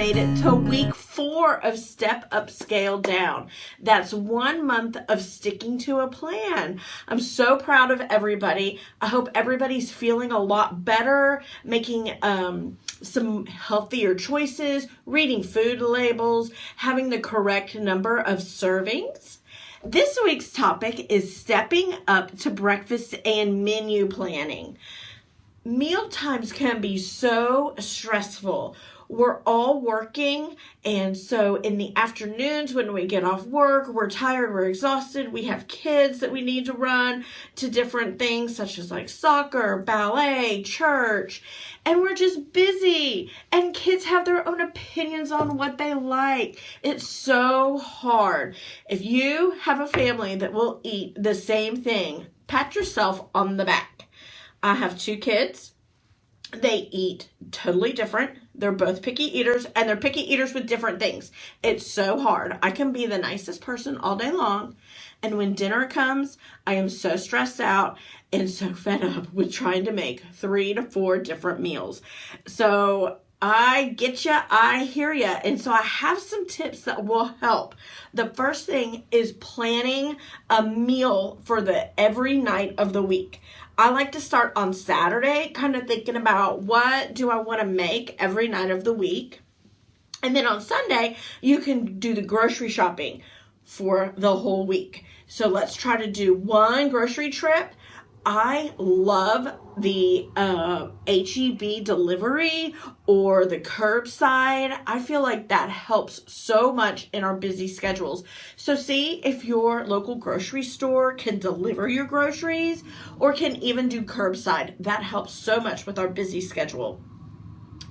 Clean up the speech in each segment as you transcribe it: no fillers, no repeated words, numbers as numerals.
made it to week 4 of Step Up, Scale Down. That's 1 month of sticking to a plan. I'm so proud of everybody. I hope everybody's feeling a lot better, making some healthier choices, reading food labels, having the correct number of servings. This week's topic is stepping up to breakfast and menu planning. Meal times can be so stressful. We're all working, and so in the afternoons when we get off work, we're tired, we're exhausted, we have kids that we need to run to different things such as like soccer, ballet, church, and we're just busy, and kids have their own opinions on what they like. It's so hard. If you have a family that will eat the same thing, pat yourself on the back. I have 2 kids. They eat totally different. They're both picky eaters, and they're picky eaters with different things. It's so hard. I can be the nicest person all day long, and when dinner comes, I am so stressed out and so fed up with trying to make 3 to 4 different meals. So I get ya, I hear ya, and so I have some tips that will help. The first thing is planning a meal for every night of the week. I like to start on Saturday, kind of thinking about what do I want to make every night of the week. And then on Sunday, you can do the grocery shopping for the whole week. So let's try to do 1 grocery trip. I love the HEB delivery or the curbside. I feel like that helps so much in our busy schedules. So see if your local grocery store can deliver your groceries or can even do curbside. That helps so much with our busy schedule.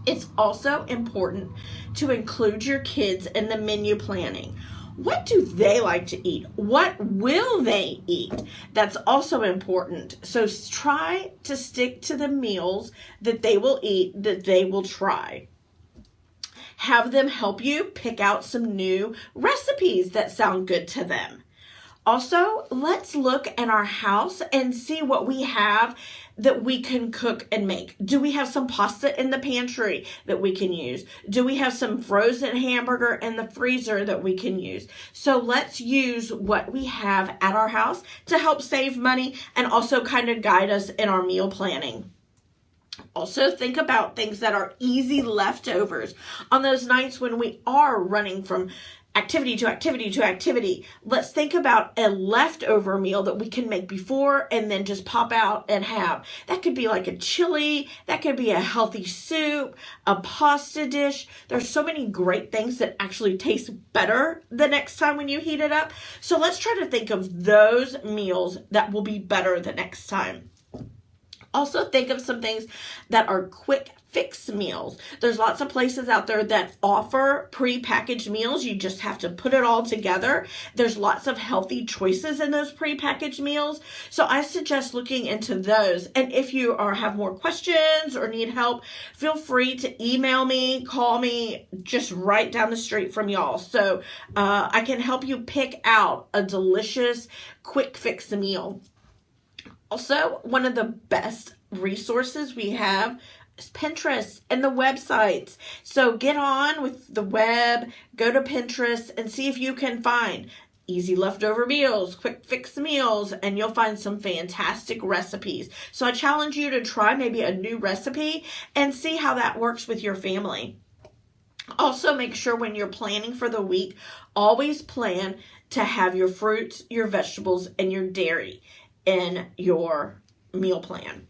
It's also important to include your kids in the menu planning. What do they like to eat? What will they eat? That's also important. So try to stick to the meals that they will eat, that they will try. Have them help you pick out some new recipes that sound good to them. Also, let's look in our house and see what we have that we can cook and make. Do we have some pasta in the pantry that we can use? Do we have some frozen hamburger in the freezer that we can use? So let's use what we have at our house to help save money and also kind of guide us in our meal planning. Also, think about things that are easy leftovers on those nights when we are running from activity to activity to activity. Let's think about a leftover meal that we can make before and then just pop out and have. That could be like a chili, that could be a healthy soup, a pasta dish. There's so many great things that actually taste better the next time when you heat it up. So let's try to think of those meals that will be better the next time. Also think of some things that are quick fix meals. There's lots of places out there that offer pre-packaged meals. You just have to put it all together. There's lots of healthy choices in those pre-packaged meals. So I suggest looking into those. And if you have more questions or need help, feel free to email me, call me, just right down the street from y'all. So I can help you pick out a delicious quick fix meal. Also, one of the best resources we have is Pinterest and the websites. So get on with the web, go to Pinterest and see if you can find easy leftover meals, quick fix meals, and you'll find some fantastic recipes. So I challenge you to try maybe a new recipe and see how that works with your family. Also, make sure when you're planning for the week, always plan to have your fruits, your vegetables, and your dairy in your meal plan.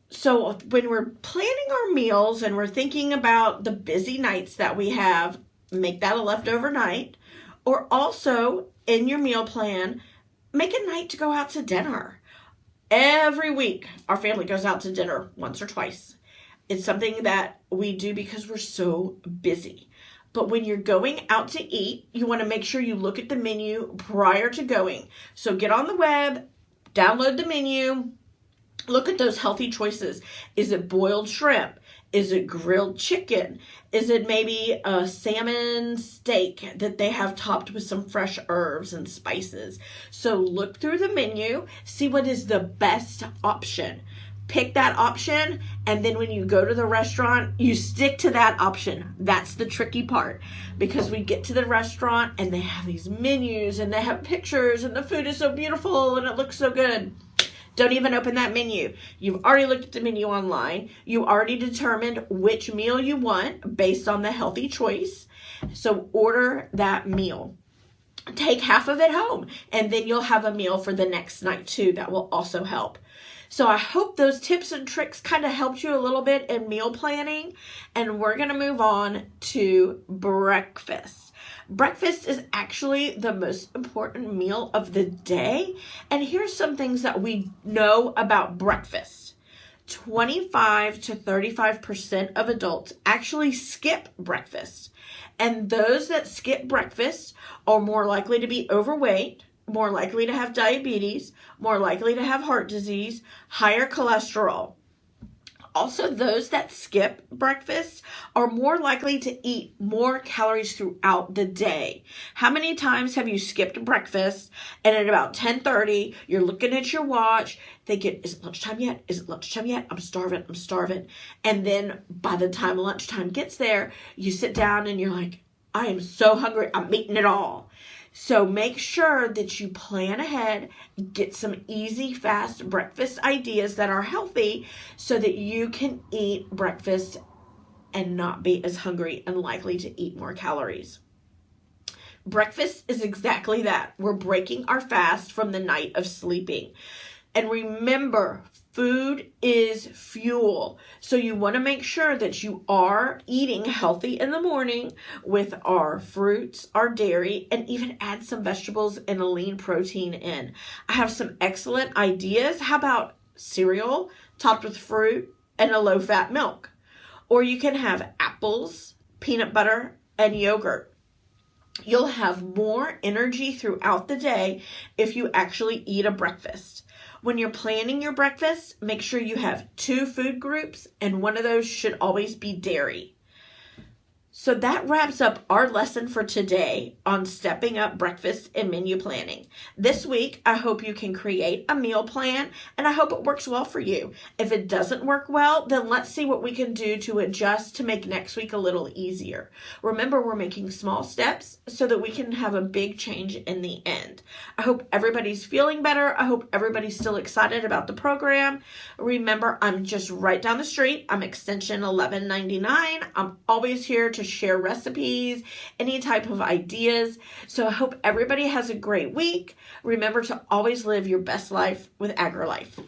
So when we're planning our meals and we're thinking about the busy nights that we have, make that a leftover night. Or also in your meal plan, make a night to go out to dinner. Every week, our family goes out to dinner once or twice. It's something that we do because we're so busy. But when you're going out to eat, you want to make sure you look at the menu prior to going. So get on the web, download the menu, look at those healthy choices. Is it boiled shrimp? Is it grilled chicken? Is it maybe a salmon steak that they have topped with some fresh herbs and spices? So look through the menu, see what is the best option. pick that option, and then when you go to the restaurant, you stick to that option. That's the tricky part, because we get to the restaurant and they have these menus and they have pictures and the food is so beautiful and it looks so good. Don't even open that menu. You've already looked at the menu online. You already determined which meal you want based on the healthy choice. So order that meal. Take half of it home, and then you'll have a meal for the next night too. That will also help. So I hope those tips and tricks kind of helped you a little bit in meal planning. And we're going to move on to breakfast. Breakfast is actually the most important meal of the day. And here's some things that we know about breakfast. 25 to 35% of adults actually skip breakfast. And those that skip breakfast are more likely to be overweight, more likely to have diabetes, more likely to have heart disease, higher cholesterol. Also, those that skip breakfast are more likely to eat more calories throughout the day. How many times have you skipped breakfast and at about 10:30, you're looking at your watch, thinking, is it lunchtime yet? Is it lunchtime yet? I'm starving. And then by the time lunchtime gets there, you sit down and you're like, I am so hungry, I'm eating it all. So make sure that you plan ahead, get some easy, fast breakfast ideas that are healthy so that you can eat breakfast and not be as hungry and likely to eat more calories. Breakfast is exactly that. We're breaking our fast from the night of sleeping. And remember, food is fuel. So you want to make sure that you are eating healthy in the morning with our fruits, our dairy, and even add some vegetables and a lean protein in. I have some excellent ideas. How about cereal topped with fruit and a low-fat milk? Or you can have apples, peanut butter, and yogurt. You'll have more energy throughout the day if you actually eat a breakfast. When you're planning your breakfast, make sure you have 2 food groups, and one of those should always be dairy. So that wraps up our lesson for today on stepping up breakfast and menu planning. This week, I hope you can create a meal plan, and I hope it works well for you. If it doesn't work well, then let's see what we can do to adjust to make next week a little easier. Remember, we're making small steps so that we can have a big change in the end. I hope everybody's feeling better. I hope everybody's still excited about the program. Remember, I'm just right down the street. I'm extension 1199. I'm always here to share recipes, any type of ideas. So I hope everybody has a great week. Remember to always live your best life with AgriLife.